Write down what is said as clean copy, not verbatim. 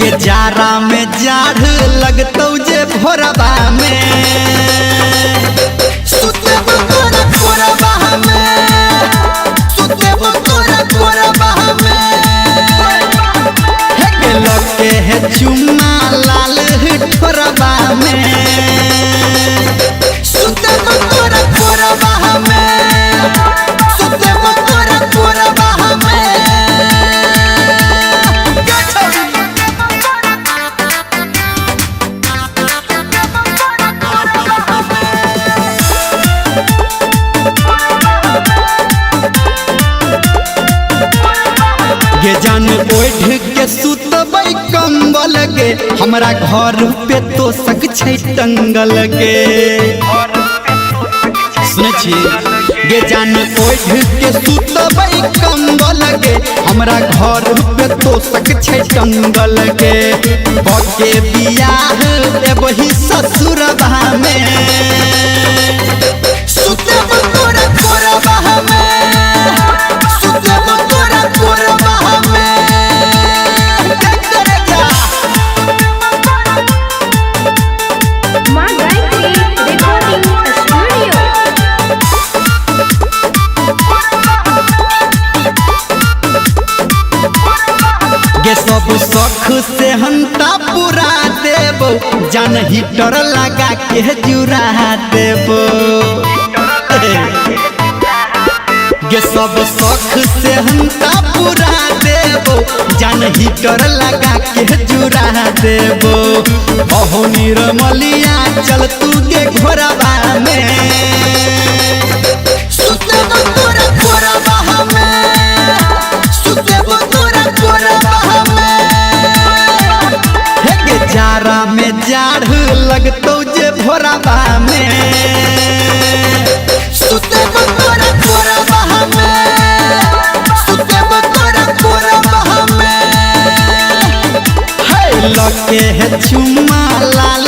के जारा में जाढ़ लगतौ जे भोरबा में सुतेबो तोरा कोरबा में सुतेबो तोरा कोरबा में हे लगे है चुम्मा लाल ठोरबा में सुतेबो तोरा कोरबा में सुतेबो तोरा कोरबा में गे जान ओढ़ के सुतबै कंबल गे हमरा घर पे तो सक छै टंगल गे सुनै छी गे जान ओढ़ के सुतबै कंबल गे हमरा घर पे तो सक छै टंगल गे बके बियाह एबही ससुरबा में सुतेबो तोरा कोरबा में सुतेबो तोरा कोरबा गे सब शौख से हंता पूरा देबो जान हीटर लगा के जुरा देबो गे सब शौख से हंता पूरा देबो जान हीटर लगा के जुरा देबो अहो निर्मलिया चल तू गे घोरबा में सुतेबो तोरा कोरबा में सुतेबो तोरा कोरबा जारा में जाढ़ लगतौ जे भोरबा में सुतेबो तोरा कोरबा में सुतेबो तोरा कोरबा में हे लगे है चुम्मा लाल